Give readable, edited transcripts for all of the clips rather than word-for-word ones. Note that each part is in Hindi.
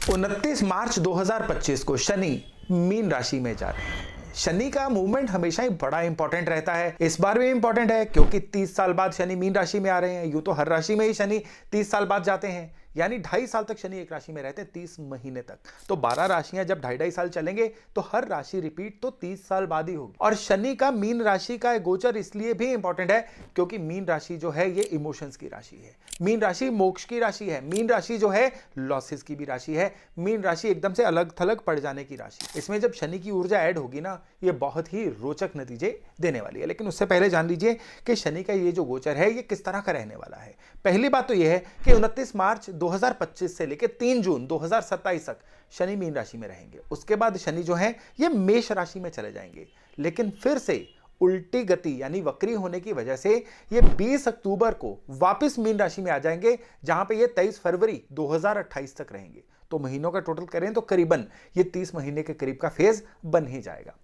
29 मार्च 2025 को शनि मीन राशि में जा रहे हैं। शनि का मूवमेंट हमेशा ही बड़ा इंपॉर्टेंट रहता है, इस बार भी इंपॉर्टेंट है क्योंकि 30 साल बाद शनि मीन राशि में आ रहे हैं। यूं तो हर राशि में ही शनि 30 साल बाद जाते हैं, यानी 2.5 साल तक शनि एक राशि में रहते हैं, 30 महीने तक। तो 12 राशियां जब 2.5 साल चलेंगे तो हर राशि रिपीट तो 30 साल बाद ही होगी। और शनि का मीन राशि का गोचर इसलिए भी इंपॉर्टेंट है क्योंकि मीन राशि जो है ये इमोशंस की राशि है, मीन राशि मोक्ष की राशि है, मीन राशि जो है लॉसेस की भी राशि है, मीन राशि एकदम से अलग थलग पड़ जाने की राशि। इसमें जब शनि की ऊर्जा ऐड होगी ना, ये बहुत ही रोचक नतीजे देने वाली है। लेकिन उससे पहले जान लीजिए कि शनि का ये जो गोचर है ये किस तरह का रहने वाला है। पहली बात तो यह है कि 29 मार्च 2025 से लेकर 3 जून 2027 तक शनि मीन राशि में रहेंगे। उसके बाद शनि जो है ये मेष राशि में चले जाएंगे, लेकिन फिर से उल्टी गति यानी वक्री होने की वजह से ये 20 अक्टूबर को वापस मीन राशि में आ जाएंगे, जहां पे ये 23 फरवरी 2028 तक रहेंगे। तो महीनों का टोटल करें तो करीबन ये 30 महीने के करीब का फेज बन ही जाएगा।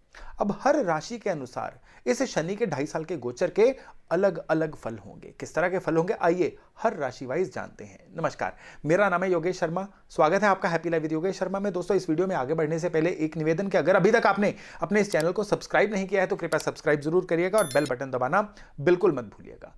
अब हर राशि के अनुसार इस शनि के 2.5 साल के गोचर के अलग अलग फल होंगे। किस तरह के फल होंगे आइए हर राशि वाइज जानते हैं। नमस्कार, मेरा नाम है योगेश शर्मा, स्वागत है आपका happy life with Yogesh Sharma में। दोस्तों, इस वीडियो में आगे बढ़ने से पहले एक निवेदन कि अगर अभी तक आपने अपने इस चैनल को सब्सक्राइब नहीं किया है तो कृपया सब्सक्राइब जरूर करिएगा और बेल बटन दबाना बिल्कुल मत भूलिएगा।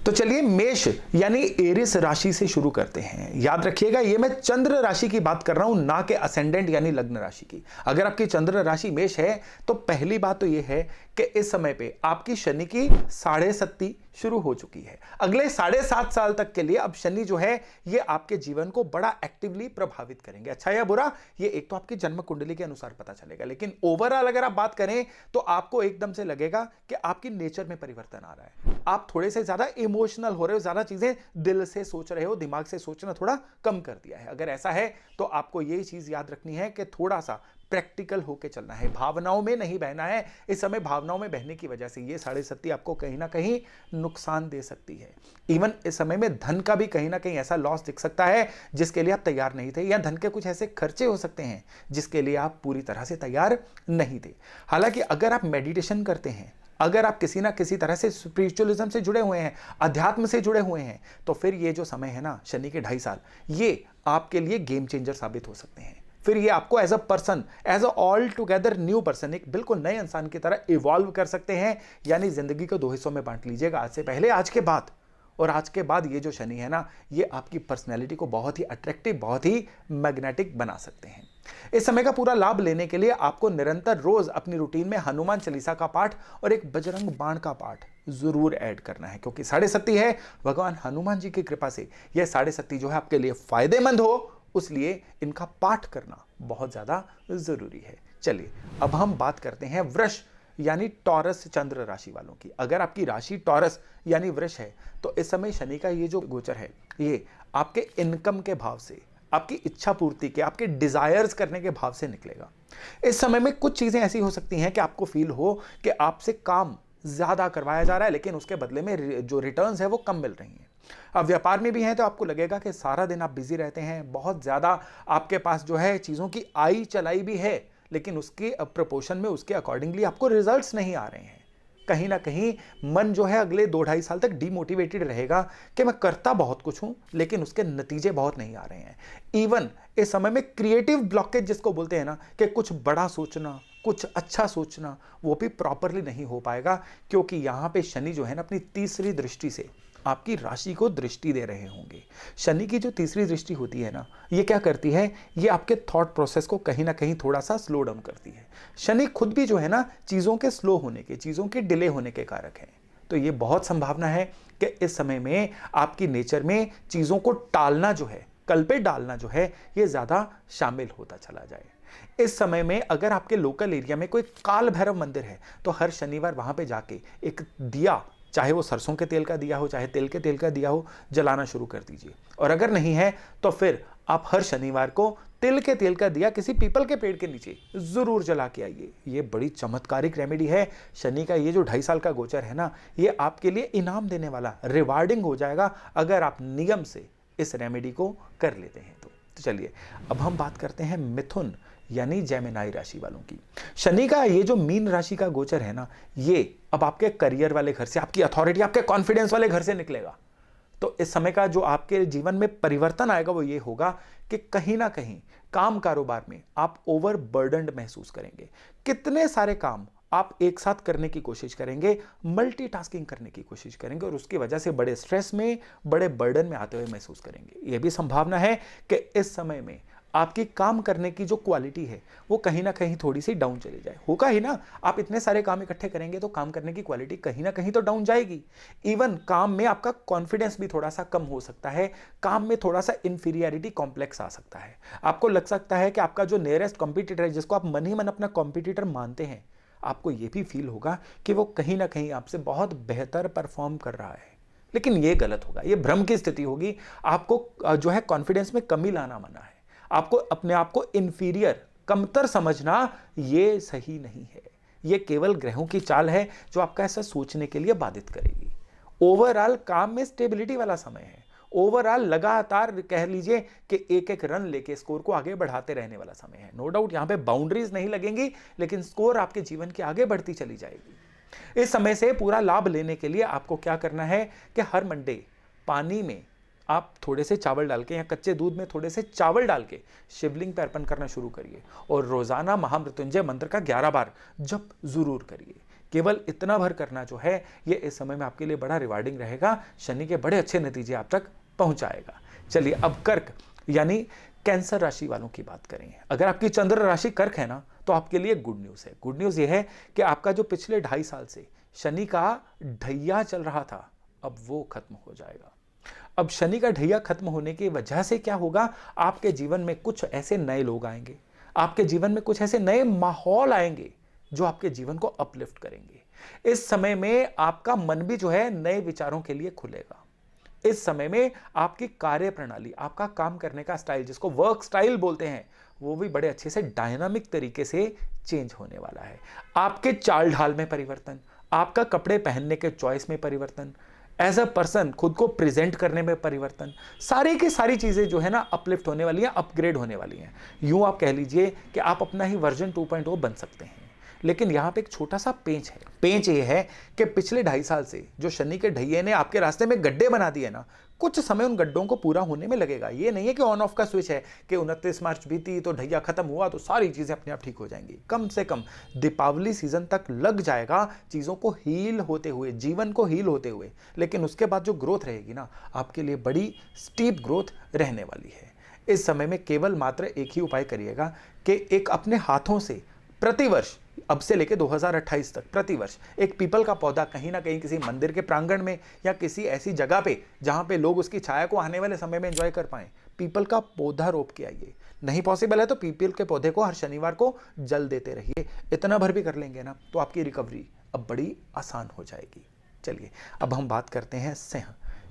तो चलिए मेष यानी एरिस राशि से शुरू करते हैं। याद रखिएगा ये मैं चंद्र राशि की बात कर रहा हूं, ना कि असेंडेंट यानी लग्न राशि की। अगर आपकी चंद्र राशि मेष है तो पहली बात तो यह है कि इस समय पे आपकी शनि की 7.5 शुरू हो चुकी है। अगले 7.5 साल तक के लिए अब शनि जो है ये आपके जीवन को बड़ा एक्टिवली प्रभावित करेंगे। अच्छा या बुरा ये एक तो आपकी जन्म कुंडली के अनुसार पता चलेगा, लेकिन ओवरऑल अगर आप बात करें तो आपको एकदम से लगेगा कि आपकी नेचर में परिवर्तन आ रहा है। आप थोड़े से ज्यादा इमोशनल हो रहे हो, ज्यादा चीजें दिल से सोच रहे हो, दिमाग से सोचना थोड़ा कम कर दिया है। अगर ऐसा है तो आपको यही चीज याद रखनी है कि थोड़ा सा प्रैक्टिकल होके चलना है, भावनाओं में नहीं बहना है। इस समय भावनाओं में बहने की वजह से ये 7.5 आपको कहीं ना कहीं नुकसान दे सकती है। इवन इस समय में धन का भी कहीं ना कहीं ऐसा लॉस दिख सकता है जिसके लिए आप तैयार नहीं थे, या धन के कुछ ऐसे खर्चे हो सकते हैं जिसके लिए आप पूरी तरह से तैयार नहीं थे। हालांकि अगर आप मेडिटेशन करते हैं, अगर आप किसी ना किसी तरह से स्पिरिचुअलिज्म से जुड़े हुए हैं, अध्यात्म से जुड़े हुए हैं, तो फिर ये जो समय है ना शनि के 2.5 साल, ये आपके लिए गेम चेंजर साबित हो सकते हैं। फिर ये आपको as a person, as a altogether new person, एक बिल्कुल नए इंसान की तरह इवॉल्व कर सकते हैं। यानी जिंदगी को 2 हिस्सों में बांट लीजिएगा, आज से पहले, आज के बाद। और आज के बाद ये जो शनि है ना ये आपकी पर्सनैलिटी को बहुत ही अट्रैक्टिव, बहुत ही मैग्नेटिक बना सकते हैं। इस समय का पूरा लाभ लेने के लिए आपको निरंतर रोज अपनी रूटीन में हनुमान चालीसा का पाठ और एक बजरंग बाण का पाठ जरूर ऐड करना है, क्योंकि 7.5 है, भगवान हनुमान जी की कृपा से यह 7.5 जो है आपके लिए फायदेमंद हो, उसलिए इनका पाठ करना बहुत ज्यादा जरूरी है। चलिए अब हम बात करते हैं वृष यानी टॉरस चंद्र राशि वालों की। अगर आपकी राशि टॉरस यानी वृष है तो इस समय शनि का ये जो गोचर है ये आपके इनकम के भाव से, आपकी इच्छा पूर्ति के, आपके डिजायर्स करने के भाव से निकलेगा। इस समय में कुछ चीजें ऐसी हो सकती हैं कि आपको फील हो कि आपसे काम ज्यादा करवाया जा रहा है, लेकिन उसके बदले में जो रिटर्न्स है वो कम मिल रही हैं। अब व्यापार में भी हैं तो आपको लगेगा कि सारा दिन आप बिजी रहते हैं, बहुत ज्यादा आपके पास जो है चीजों की आई चलाई भी है, लेकिन उसके प्रपोर्शन में, उसके अकॉर्डिंगली आपको रिजल्ट्स नहीं आ रहे हैं। कहीं ना कहीं मन जो है अगले 2-2.5 साल तक डिमोटिवेटेड रहेगा कि मैं करता बहुत कुछ हूं लेकिन उसके नतीजे बहुत नहीं आ रहे हैं। इवन इस समय में क्रिएटिव ब्लॉकेज जिसको बोलते हैं ना, कि कुछ बड़ा सोचना, कुछ अच्छा सोचना, वो भी प्रॉपरली नहीं हो पाएगा, क्योंकि यहां पे शनि जो है ना अपनी तीसरी दृष्टि से आपकी राशि को दृष्टि दे रहे होंगे। शनि की जो तीसरी दृष्टि होती है ना, ये क्या करती है, ये आपके थॉट प्रोसेस को कहीं ना कहीं थोड़ा सा स्लो डाउन करती है। शनि खुद भी जो है ना चीजों के स्लो होने के, चीजों के डिले होने के कारक है। तो ये बहुत संभावना है कि इस समय में आपकी नेचर में चीजों को टालना जो है, कल पे डालना जो है, ये ज्यादा शामिल होता चला जाए। इस समय में अगर आपके लोकल एरिया में कोई काल भैरव मंदिर है तो हर शनिवार वहां पे जाके एक दिया, चाहे वो सरसों के तेल का दिया हो, चाहे तिल के तेल का दिया हो, जलाना शुरू कर दीजिए। और अगर नहीं है तो फिर आप हर शनिवार को तिल के तेल का दिया किसी पीपल के पेड़ के नीचे जरूर जला के आइए। ये बड़ी चमत्कारिक रेमेडी है। शनि का ये जो 2.5 साल का गोचर है ना, ये आपके लिए इनाम देने वाला, रिवार्डिंग हो जाएगा अगर आप नियम से इस रेमेडी को कर लेते हैं तो चलिए अब हम बात करते हैं मिथुन यानी जेमिनाई राशि वालों की। शनि का ये जो मीन राशि का गोचर है ना, ये अब आपके करियर वाले घर से, आपकी अथॉरिटी, आपके कॉन्फिडेंस वाले घर से निकलेगा। तो इस समय का जो आपके जीवन में परिवर्तन आएगा वो ये होगा कि कहीं ना कहीं काम कारोबार में आप ओवरबर्डन्ड महसूस करेंगे। कितने सारे काम आप एक साथ करने की कोशिश करेंगे, मल्टीटास्किंग करने की कोशिश करेंगे और उसकी वजह से बड़े स्ट्रेस में, बड़े बर्डन में आते हुए महसूस करेंगे। यह भी संभावना है कि इस समय में आपकी काम करने की जो क्वालिटी है वो कहीं ना कहीं थोड़ी सी डाउन चली जाए। होगा ही ना, आप इतने सारे काम इकट्ठे करेंगे तो काम करने की क्वालिटी कहीं ना कहीं तो डाउन जाएगी। इवन काम में आपका कॉन्फिडेंस भी थोड़ा सा कम हो सकता है, काम में थोड़ा सा इंफीरियरिटी कॉम्प्लेक्स आ सकता है। आपको लग सकता है कि आपका जो नियरेस्ट कॉम्पिटिटर है, जिसको आप मन ही मन अपना कॉम्पिटिटर मानते हैं, आपको यह भी फील होगा कि वो कहीं ना कहीं आपसे बहुत बेहतर परफॉर्म कर रहा है। लेकिन यह गलत होगा, यह भ्रम की स्थिति होगी। आपको जो है कॉन्फिडेंस में कमी लाना मना है। आपको अपने आप को इंफीरियर, कमतर समझना यह सही नहीं है। यह केवल ग्रहों की चाल है जो आपका ऐसा सोचने के लिए बाधित करेगी। ओवरऑल काम में स्टेबिलिटी वाला समय है। ओवरऑल लगातार कह लीजिए कि एक एक रन लेके स्कोर को आगे बढ़ाते रहने वाला समय है। नो डाउट यहां पे बाउंड्रीज नहीं लगेंगी, लेकिन स्कोर आपके जीवन की आगे बढ़ती चली जाएगी। इस समय से पूरा लाभ लेने के लिए आपको क्या करना है कि हर मंडे पानी में आप थोड़े से चावल डाल के या कच्चे दूध में थोड़े से चावल डाल के शिवलिंग पर अर्पण करना शुरू करिए और रोजाना महामृत्युंजय मंत्र का 11 बार जप जरूर करिए। केवल इतना भर करना जो है ये इस समय में आपके लिए बड़ा रिवार्डिंग रहेगा, शनि के बड़े अच्छे नतीजे आप तक पहुंचाएगा। चलिए अब कर्क यानी कैंसर राशि वालों की बात करें। अगर आपकी चंद्र राशि कर्क है ना, तो आपके लिए गुड न्यूज है। गुड न्यूज ये है कि आपका जो पिछले 2.5 साल से शनि का ढैया चल रहा था, अब वो खत्म हो जाएगा। अब शनि का ढैया खत्म होने की वजह से क्या होगा, आपके जीवन में कुछ ऐसे नए लोग आएंगे, आपके जीवन में कुछ ऐसे नए माहौल आएंगे जो आपके जीवन को अपलिफ्ट करेंगे। इस समय में आपका मन भी जो है नए विचारों के लिए खुलेगा। इस समय में आपकी कार्य प्रणाली, आपका काम करने का स्टाइल, जिसको वर्क स्टाइल बोलते हैं, वो भी बड़े अच्छे से डायनामिक तरीके से चेंज होने वाला है। आपके चाल ढाल में परिवर्तन, आपका कपड़े पहनने के चॉइस में परिवर्तन, एज अ पर्सन खुद को प्रेजेंट करने में परिवर्तन, सारी की सारी चीजें जो है ना अपलिफ्ट होने वाली हैं, अपग्रेड होने वाली हैं। यूं आप कह लीजिए कि आप अपना ही वर्जन 2.0 बन सकते हैं। लेकिन यहां पे एक छोटा सा पेंच है। पेंच ये है कि पिछले 2.5 साल से जो शनि के ढैये ने आपके रास्ते में गड्ढे बना दिए ना, कुछ समय उन गड्ढों को पूरा होने में लगेगा। ये नहीं है कि ऑन ऑफ का स्विच है कि 29 मार्च बीती तो ढैया खत्म हुआ तो सारी चीजें अपने आप ठीक हो जाएंगी। कम से कम दीपावली सीजन तक लग जाएगा चीजों को हील होते हुए, जीवन को हील होते हुए। लेकिन उसके बाद जो ग्रोथ रहेगी ना, आपके लिए बड़ी स्टीप ग्रोथ रहने वाली है। इस समय में केवल मात्र एक ही उपाय करिएगा कि एक अपने हाथों से प्रतिवर्ष, अब से लेकर 2028 तक प्रतिवर्ष एक पीपल का पौधा कहीं ना कहीं किसी मंदिर के प्रांगण में या किसी ऐसी जगह पे जहां पे लोग उसकी छाया को आने वाले समय में एंजॉय कर पाएं, पीपल का पौधा रोप के आइए। नहीं पॉसिबल है तो पीपल के पौधे को हर शनिवार को जल देते रहिए। इतना भर भी कर लेंगे ना तो आपकी रिकवरी अब बड़ी आसान हो जाएगी। चलिए अब हम बात करते हैं सिंह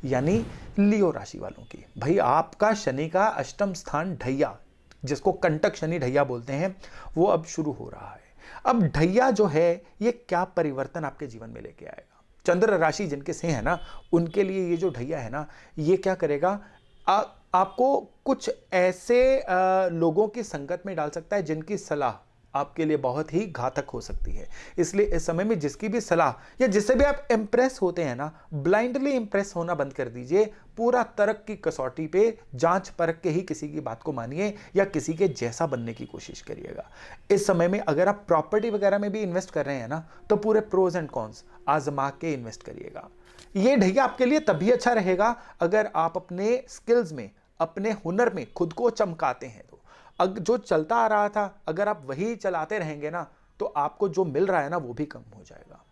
यानी लियो राशि वालों की। भाई आपका शनि का अष्टम स्थान ढैया, जिसको कंटक शनि ढैया बोलते हैं, वो अब शुरू हो रहा है। अब ढैया जो है ये क्या परिवर्तन आपके जीवन में लेके आएगा। चंद्र राशि जिनके सिंह है ना, उनके लिए ये जो ढैया है ना, ये क्या करेगा, आपको कुछ ऐसे लोगों की संगत में डाल सकता है जिनकी सलाह आपके लिए बहुत ही घातक हो सकती है। इसलिए इस समय में जिसकी भी सलाह या जिससे भी आप इंप्रेस होते हैं ना, ब्लाइंडली इंप्रेस होना बंद कर दीजिए। पूरा तर्क की कसौटी पे जांच परख के ही किसी की बात को मानिए या किसी के जैसा बनने की कोशिश करिएगा। इस समय में अगर आप प्रॉपर्टी वगैरह में भी इन्वेस्ट कर रहे हैं ना, तो पूरे प्रोज एंड कॉन्स आजमा के इन्वेस्ट करिएगा। ये ढैया आपके लिए तभी अच्छा रहेगा अगर आप अपने स्किल्स में, अपने हुनर में खुद को चमकाते हैं। तो जो चलता आ रहा था अगर आप वही चलाते रहेंगे ना, तो आपको जो मिल रहा है ना वो भी कम हो जाएगा।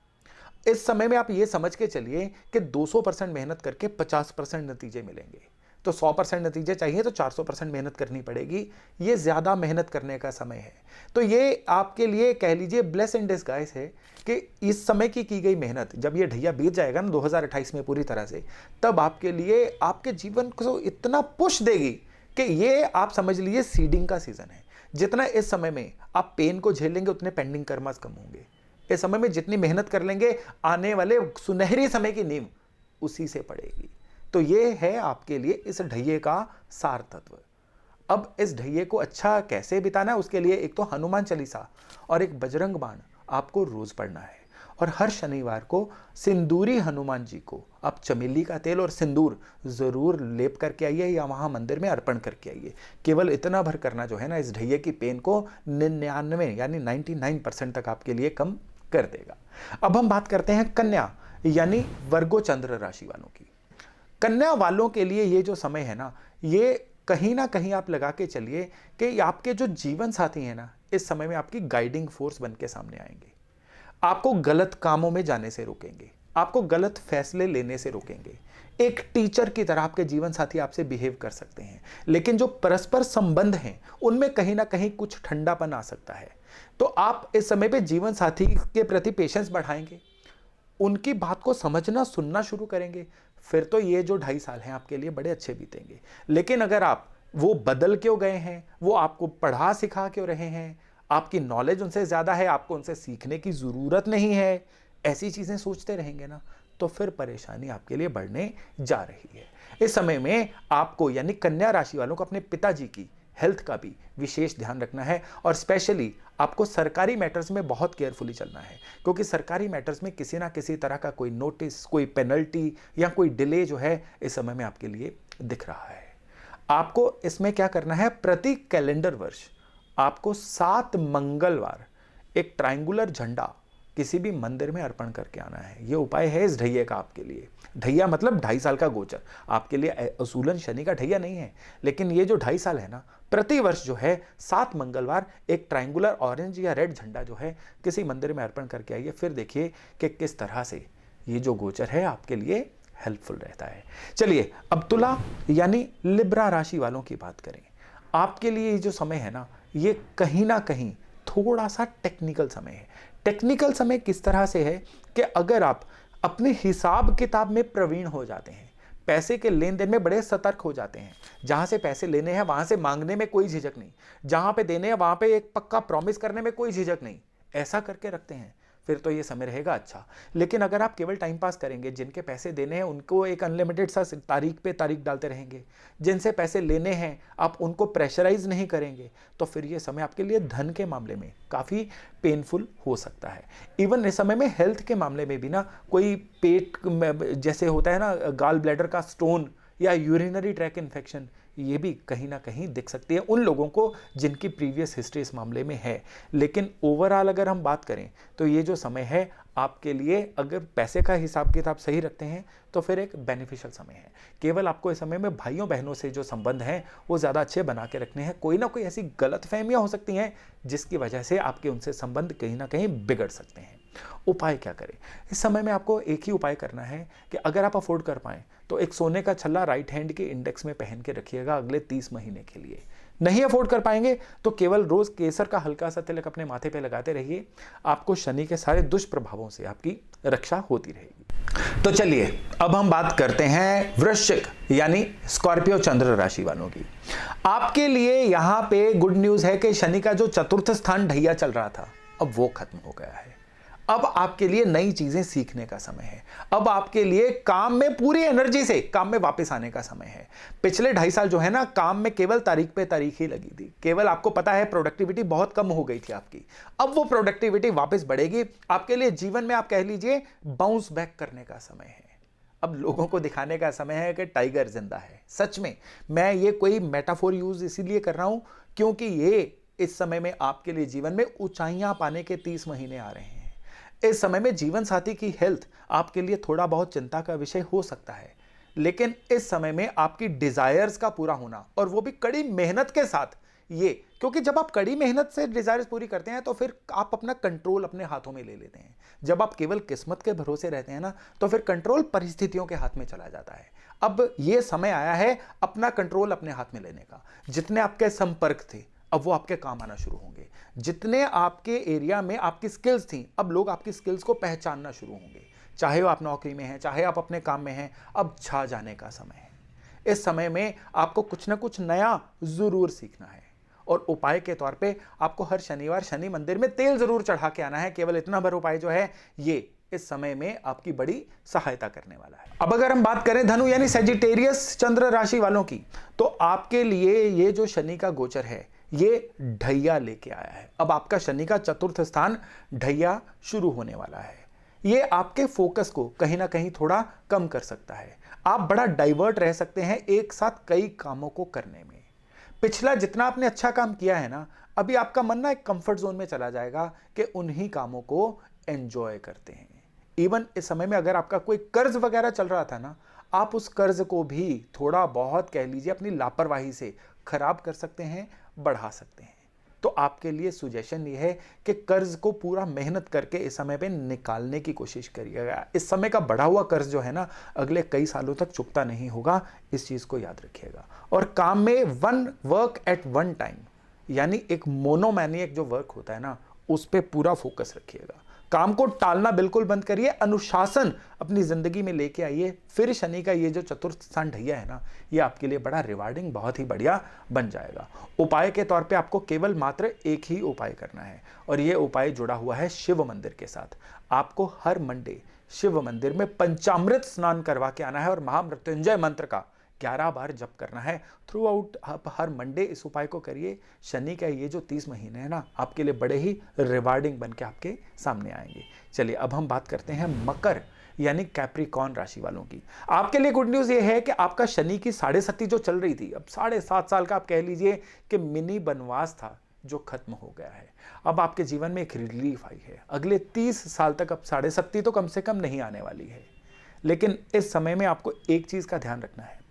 इस समय में आप ये समझ के चलिए कि 200% मेहनत करके 50% नतीजे मिलेंगे। तो 100% नतीजे चाहिए तो 400% मेहनत करनी पड़ेगी। ये ज्यादा मेहनत करने का समय है। तो ये आपके लिए कह लीजिए ब्लेस इन डिस्गाइज है कि इस समय की गई मेहनत जब ये ढैया बीत जाएगा ना 2028 में पूरी तरह से, तब आपके लिए आपके जीवन को इतना पुश देगी कि ये आप समझ लीजिए सीडिंग का सीजन है। जितना इस समय में आप पेन को झेलेंगे उतने पेंडिंग कर्मास कम होंगे। इस समय में जितनी मेहनत कर लेंगे, आने वाले सुनहरी समय की नींव उसी से पड़ेगी। तो ये है आपके लिए इस ढैये का सार तत्व। अब इस ढैये को अच्छा कैसे बिताना है, उसके लिए एक तो हनुमान चालीसा और एक बजरंग बाण आपको रोज पढ़ना है। और हर शनिवार को सिंदूरी हनुमान जी को आप चमेली का तेल और सिंदूर जरूर लेप करके आइए या वहां मंदिर में अर्पण करके आइए। केवल इतना भर करना जो है ना, इस ढैये की पेन को 99 यानी 99% तक आपके लिए कम कर देगा। अब हम बात करते हैं कन्या यानी वर्गो चंद्र राशि वालों की। कन्या वालों के लिए ये जो समय है ना, ये कहीं ना कहीं आप लगा के चलिए कि आपके जो जीवन साथी हैं ना, इस समय में आपकी गाइडिंग फोर्स बन के सामने आएंगे। आपको गलत कामों में जाने से रोकेंगे, आपको गलत फैसले लेने से रोकेंगे। एक टीचर की तरह आपके जीवन साथी आपसे बिहेव कर सकते हैं, लेकिन जो परस्पर संबंध हैं उनमें कहीं ना कहीं कुछ ठंडापन आ सकता है। तो आप इस समय पे जीवन साथी के प्रति पेशेंस बढ़ाएंगे, उनकी बात को समझना सुनना शुरू करेंगे, फिर तो ये जो 2.5 साल हैं आपके लिए बड़े अच्छे बीतेंगे। लेकिन अगर आप वो बदल क्यों गए हैं, वो आपको पढ़ा सिखा क्यों रहे हैं, आपकी नॉलेज उनसे ज्यादा है, आपको उनसे सीखने की जरूरत नहीं है, ऐसी चीजें सोचते रहेंगे ना, तो फिर परेशानी आपके लिए बढ़ने जा रही है। इस समय में आपको यानी कन्या राशि वालों को अपने पिताजी की हेल्थ का भी विशेष ध्यान रखना है और स्पेशली आपको सरकारी मैटर्स में बहुत केयरफुली चलना है, क्योंकि सरकारी मैटर्स में किसी ना किसी तरह का कोई नोटिस, कोई पेनल्टी या कोई डिले जो है इस समय में आपके लिए दिख रहा है। आपको इसमें क्या करना है, प्रति कैलेंडर वर्ष आपको 7 मंगलवार एक ट्रायंगुलर झंडा किसी भी मंदिर में अर्पण करके आना है। यह उपाय है इस ढैये का आपके लिए। ढैया मतलब 2.5 साल का गोचर, आपके लिए असूलन शनि का ढैया नहीं है, लेकिन ये जो 2.5 साल है ना, प्रति वर्ष जो है 7 मंगलवार एक ट्रायंगुलर ऑरेंज या रेड झंडा जो है किसी मंदिर में अर्पण करके आइए। फिर देखिए कि किस तरह से ये जो गोचर है आपके लिए हेल्पफुल रहता है। चलिए अब तुला यानी लिब्रा राशि वालों की बात करें। आपके लिए ये जो समय है ना, ये कहीं ना कहीं थोड़ा सा टेक्निकल समय है। टेक्निकल समय किस तरह से है कि अगर आप अपने हिसाब किताब में प्रवीण हो जाते हैं, पैसे के लेन देन में बड़े सतर्क हो जाते हैं, जहां से पैसे लेने हैं वहां से मांगने में कोई झिझक नहीं, जहां पे देने हैं वहां पे एक पक्का प्रॉमिस करने में कोई झिझक नहीं, ऐसा करके रखते हैं, फिर तो ये समय रहेगा अच्छा। लेकिन अगर आप केवल टाइम पास करेंगे, जिनके पैसे देने हैं उनको एक अनलिमिटेड सा तारीख पे तारीख डालते रहेंगे, जिनसे पैसे लेने हैं आप उनको प्रेशराइज नहीं करेंगे, तो फिर ये समय आपके लिए धन के मामले में काफ़ी पेनफुल हो सकता है। इवन इस समय में हेल्थ के मामले में भी ना, कोई पेट जैसे होता है ना, गाल ब्लैडर का स्टोन या यूरिनरी ट्रैक इन्फेक्शन, ये भी कहीं ना कहीं दिख सकती है उन लोगों को जिनकी प्रीवियस हिस्ट्री इस मामले में है। लेकिन ओवरऑल अगर हम बात करें तो ये जो समय है आपके लिए, अगर पैसे का हिसाब किताब सही रखते हैं तो फिर एक बेनिफिशियल समय है। केवल आपको इस समय में भाइयों बहनों से जो संबंध हैं वो ज़्यादा अच्छे बना के रखने हैं। कोई ना कोई ऐसी गलतफहमियां हो सकती हैं जिसकी वजह से आपके उनसे संबंध कहीं ना कहीं बिगड़ सकते हैं। उपाय क्या करें, इस समय में आपको एक ही उपाय करना है कि अगर आप अफोर्ड कर पाएं तो एक सोने का छल्ला राइट हैंड के इंडेक्स में पहन के रखिएगा अगले 30 महीने के लिए। नहीं अफोर्ड कर पाएंगे तो केवल रोज केसर का हल्का सा तिलक अपने माथे पे लगाते रहिए, आपको शनि के सारे दुष्प्रभावों से आपकी रक्षा होती रहेगी। तो चलिए अब हम बात करते हैं वृश्चिक यानी स्कॉर्पियो चंद्र राशि वालों की। आपके लिए यहां पे गुड न्यूज है कि शनि का जो चतुर्थ स्थान ढैया चल रहा था अब वो खत्म हो गया है। अब आपके लिए नई चीजें सीखने का समय है। अब आपके लिए काम में पूरी एनर्जी से काम में वापस आने का समय है। पिछले 2.5 साल जो है ना, काम में केवल तारीख पे तारीख ही लगी थी, केवल आपको पता है प्रोडक्टिविटी बहुत कम हो गई थी आपकी। अब वो प्रोडक्टिविटी वापस बढ़ेगी आपके लिए। जीवन में आप कह लीजिए बाउंस बैक करने का समय है। अब लोगों को दिखाने का समय है कि टाइगर जिंदा है। सच में मैं ये कोई मेटाफोर यूज इसीलिए कर रहा हूं क्योंकि ये इस समय में आपके लिए जीवन में ऊंचाइयां पाने के 30 महीने आ रहे हैं। इस समय में जीवन साथी की हेल्थ आपके लिए थोड़ा बहुत चिंता का विषय हो सकता है, लेकिन इस समय में आपकी डिजायर्स का पूरा होना और वो भी कड़ी मेहनत के साथ, ये क्योंकि जब आप कड़ी मेहनत से डिजायर्स पूरी करते हैं तो फिर आप अपना कंट्रोल अपने हाथों में ले लेते हैं। जब आप केवल किस्मत के भरोसे रहते हैं ना, तो फिर कंट्रोल परिस्थितियों के हाथ में चला जाता है। अब ये समय आया है अपना कंट्रोल अपने हाथ में लेने का। जितने आपके संपर्क थे अब वो आपके काम आना शुरू होंगे। जितने आपके एरिया में आपकी स्किल्स थी अब लोग आपकी स्किल्स को पहचानना शुरू होंगे। चाहे वो आप नौकरी में हैं, चाहे आप अपने काम में हैं, अब छा जाने का समय है। इस समय में आपको कुछ ना कुछ नया जरूर सीखना है और उपाय के तौर पे आपको हर शनिवार शनि मंदिर में तेल जरूर चढ़ा के आना है। केवल इतना भर उपाय जो है ये इस समय में आपकी बड़ी सहायता करने वाला है। अब अगर हम बात करें धनु यानी सेजिटेरियस चंद्र राशि वालों की, तो आपके लिए ये जो शनि का गोचर है ये ढैया लेके आया है। अब आपका शनि का चतुर्थ स्थान ढैया शुरू होने वाला है। ये आपके फोकस को कहीं ना कहीं थोड़ा कम कर सकता है। आप बड़ा डाइवर्ट रह सकते हैं एक साथ कई कामों को करने में। पिछला जितना आपने अच्छा काम किया है ना, अभी आपका मन ना एक कंफर्ट जोन में चला जाएगा कि उन्हीं कामों को एंजॉय करते हैं। इवन इस समय में अगर आपका कोई कर्ज वगैरह चल रहा था ना, आप उस कर्ज को भी थोड़ा बहुत कह लीजिए अपनी लापरवाही से खराब कर सकते हैं, बढ़ा सकते हैं। तो आपके लिए सुजेशन ये है कि कर्ज को पूरा मेहनत करके इस समय पे निकालने की कोशिश करिएगा। इस समय का बढ़ा हुआ कर्ज जो है ना, अगले कई सालों तक चुकता नहीं होगा, इस चीज को याद रखिएगा। और काम में one work at one time, यानी एक मोनोमैनियक जो वर्क होता है ना, उस पर पूरा फोकस रखिएगा। काम को टालना बिल्कुल बंद करिए, अनुशासन अपनी जिंदगी में लेके आइए। फिर शनि का ये जो चतुर्थ स्थान ढैया है ना, ये आपके लिए बड़ा रिवार्डिंग, बहुत ही बढ़िया बन जाएगा। उपाय के तौर पे आपको केवल मात्र एक ही उपाय करना है, और ये उपाय जुड़ा हुआ है शिव मंदिर के साथ। आपको हर मंडे शिव मंदिर में पंचामृत स्नान करवा के आना है और महामृत्युंजय मंत्र का 11 बार जप करना है। थ्रू आउट आप हर मंडे इस उपाय को करिए। शनि का ये जो 30 महीने हैं ना, आपके लिए बड़े ही रिवार्डिंग बन के आपके सामने आएंगे। चलिए अब हम बात करते हैं मकर यानी कैप्रिकॉर्न राशि वालों की। आपके लिए गुड न्यूज ये है कि आपका शनि की 7.5 जो चल रही थी, अब 7.5 साल का आप कह लीजिए कि मिनी बनवास था, जो खत्म हो गया है। अब आपके जीवन में एक रिलीफ आई है। अगले 30 साल तक अब 7.5 तो कम से कम नहीं आने वाली है। लेकिन इस समय में आपको एक चीज का ध्यान रखना है,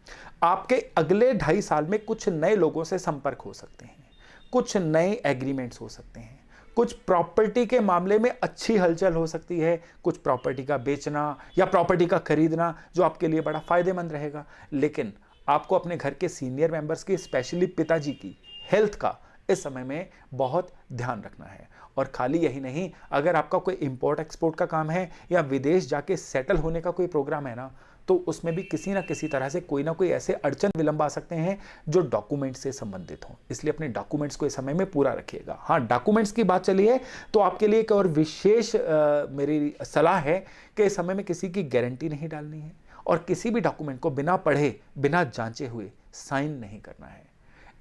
आपके अगले 2.5 साल में कुछ नए लोगों से संपर्क हो सकते हैं, कुछ नए एग्रीमेंट्स हो सकते हैं, कुछ प्रॉपर्टी के मामले में अच्छी हलचल हो सकती है, कुछ प्रॉपर्टी का बेचना या प्रॉपर्टी का खरीदना जो आपके लिए बड़ा फायदेमंद रहेगा। लेकिन आपको अपने घर के सीनियर मेंबर्स की, स्पेशली पिताजी की हेल्थ का इस समय में बहुत ध्यान रखना है। और खाली यही नहीं, अगर आपका कोई इंपोर्ट एक्सपोर्ट का काम है या विदेश जाके सेटल होने का कोई प्रोग्राम है ना, तो उसमें भी किसी ना किसी तरह से कोई ना कोई ऐसे अड़चन विलंब आ सकते हैं जो डॉक्यूमेंट से संबंधित हों। इसलिए अपने डॉक्यूमेंट्स को इस समय में पूरा रखिएगा। हाँ, डॉक्यूमेंट्स की बात चली है तो आपके लिए एक और विशेष मेरी सलाह है कि इस समय में किसी की गारंटी नहीं डालनी है और किसी भी डॉक्यूमेंट को बिना पढ़े, बिना जांचे हुए साइन नहीं करना है।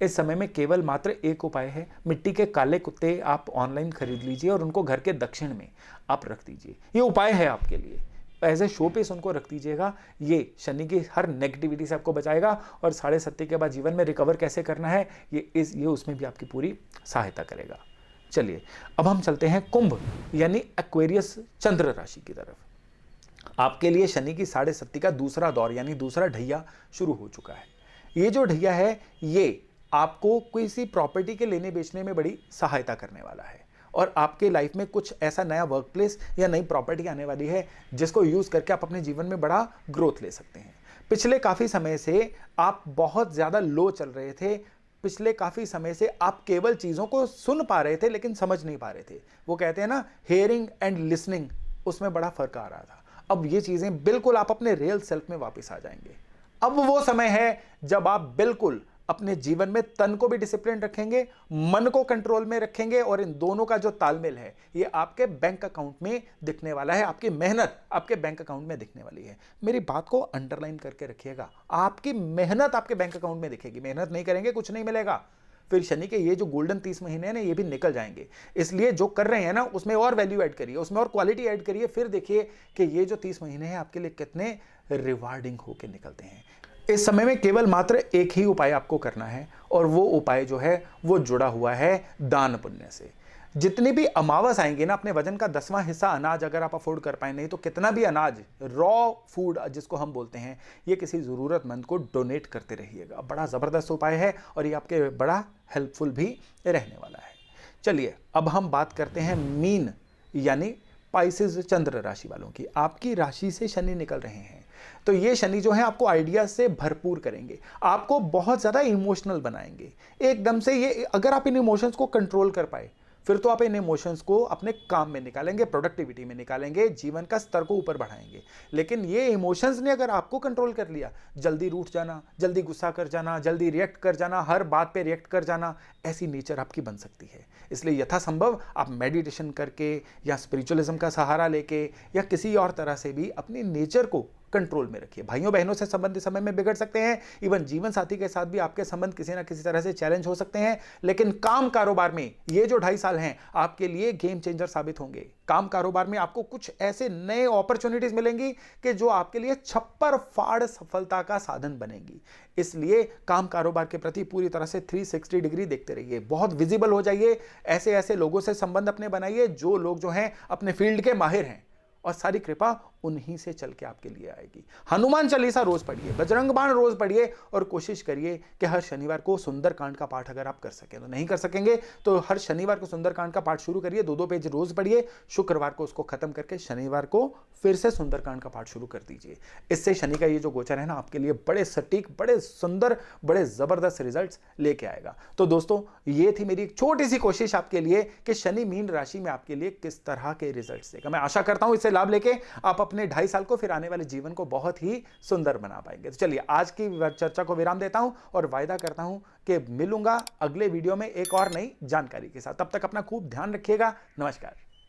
इस समय में केवल मात्र एक उपाय है, मिट्टी के काले कुत्ते आप ऑनलाइन खरीद लीजिए और उनको घर के दक्षिण में आप रख दीजिए। ये उपाय है आपके लिए, एज ए शो पीस उनको रख दीजिएगा। ये शनि की हर नेगेटिविटी से आपको बचाएगा और 7.5 के बाद जीवन में रिकवर कैसे करना है ये उसमें भी आपकी पूरी सहायता करेगा। चलिए अब हम चलते हैं कुंभ यानी एक्वेरियस चंद्र राशि की तरफ। आपके लिए शनि की 7.5 का दूसरा दौर यानी दूसरा ढैया शुरू हो चुका है। ये जो ढैया है ये आपको किसी प्रॉपर्टी के लेने बेचने में बड़ी सहायता करने वाला है और आपके लाइफ में कुछ ऐसा नया वर्क प्लेस या नई प्रॉपर्टी आने वाली है जिसको यूज करके आप अपने जीवन में बड़ा ग्रोथ ले सकते हैं। पिछले काफी समय से आप बहुत ज्यादा लो चल रहे थे, पिछले काफी समय से आप केवल चीजों को सुन पा रहे थे लेकिन समझ नहीं पा रहे थे। वो कहते हैं ना, हेयरिंग एंड लिसनिंग, उसमें बड़ा फर्क आ रहा था। अब ये चीजें बिल्कुल आप अपने रियल सेल्फ में वापस आ जाएंगे। अब वो समय है जब आप बिल्कुल अपने जीवन में तन को भी डिसिप्लिन रखेंगे, मन को कंट्रोल में रखेंगे और इन दोनों का जो तालमेल है ये आपके बैंक अकाउंट में दिखने वाला है। आपकी मेहनत आपके बैंक अकाउंट में दिखने वाली है। मेरी बात को अंडरलाइन करके रखिएगा, आपकी मेहनत आपके बैंक अकाउंट में दिखेगी। मेहनत नहीं करेंगे कुछ नहीं मिलेगा। फिर शनि के ये जो गोल्डन 30 महीने हैं ना, ये भी निकल जाएंगे। इसलिए जो कर रहे हैं ना उसमें और वैल्यू ऐड करिए, उसमें और क्वालिटी ऐड करिए। फिर देखिए कि ये जो 30 महीने हैं आपके लिए कितने रिवार्डिंग होके निकलते हैं। इस समय में केवल मात्र एक ही उपाय आपको करना है और वो उपाय जो है वो जुड़ा हुआ है दान पुण्य से। जितनी भी अमावस आएंगे ना, अपने वजन का 10वां हिस्सा अनाज अगर आप अफोर्ड कर पाए, नहीं तो कितना भी अनाज, रॉ फूड जिसको हम बोलते हैं, ये किसी जरूरतमंद को डोनेट करते रहिएगा। बड़ा जबरदस्त उपाय है और ये आपके बड़ा हेल्पफुल भी रहने वाला है। चलिए अब हम बात करते हैं मीन यानी पाइसेस चंद्र राशि वालों की। आपकी राशि से शनि निकल रहे हैं तो ये शनि जो है आपको आइडिया से भरपूर करेंगे, आपको बहुत ज्यादा इमोशनल बनाएंगे एकदम से। ये अगर आप इन इमोशंस को कंट्रोल कर पाए फिर तो आप इन इमोशंस को अपने काम में निकालेंगे, प्रोडक्टिविटी में निकालेंगे, जीवन का स्तर को ऊपर बढ़ाएंगे। लेकिन ये इमोशंस ने अगर आपको कंट्रोल कर लिया, जल्दी रूठ जाना, जल्दी गुस्सा कर जाना, जल्दी रिएक्ट कर जाना, हर बात पे रिएक्ट कर जाना, ऐसी नेचर आपकी बन सकती है। इसलिए यथासंभव आप मेडिटेशन करके या स्पिरिचुअलिज्म का सहारा लेके या किसी और तरह से भी अपनी नेचर को कंट्रोल में रखिए। भाइयों बहनों से संबंध इस समय में बिगड़ सकते हैं, इवन जीवन साथी के साथ भी आपके संबंध किसी ना किसी तरह से चैलेंज हो सकते हैं। लेकिन काम कारोबार में ये जो 2.5 साल हैं आपके लिए गेम चेंजर साबित होंगे। काम कारोबार में आपको कुछ ऐसे नए अपॉर्चुनिटीज मिलेंगी कि जो आपके लिए छप्पर फाड़ सफलता का साधन बनेगी। इसलिए काम कारोबार के प्रति पूरी तरह से 360 डिग्री देखते रहिए, बहुत विजिबल हो जाइए, ऐसे ऐसे लोगों से संबंध अपने बनाइए जो लोग जो हैं अपने फील्ड के माहिर हैं, और सारी कृपा उन्हीं से चल के आपके लिए आएगी। हनुमान चालीसा रोज पढ़िए, बजरंग बाण रोज पढ़िए, और कोशिश करिए कि हर शनिवार को सुंदरकांड का पाठ अगर आप कर सकें तो, नहीं कर सकेंगे तो हर शनिवार को सुंदरकांड का पाठ शुरू करिए, 2-2 पेज रोज पढ़िए, शुक्रवार को उसको खत्म करके शनिवार को फिर से सुंदरकांड का पाठ शुरू कर दीजिए। इससे शनि का ये जो गोचर है ना आपके लिए बड़े सटीक, बड़े सुंदर, बड़े जबरदस्त रिजल्ट्स लेके आएगा। तो दोस्तों ये थी मेरी एक छोटी सी कोशिश आपके लिए कि शनि मीन राशि में आपके लिए किस तरह के रिजल्ट्स देगा। मैं आशा करता हूं इससे लाभ लेके आप अपने 2.5 साल को, फिर आने वाले जीवन को बहुत ही सुंदर बना पाएंगे। तो चलिए आज की चर्चा को विराम देता हूं और वायदा करता हूं कि मिलूंगा अगले वीडियो में एक और नई जानकारी के साथ। तब तक अपना खूब ध्यान रखिएगा। नमस्कार।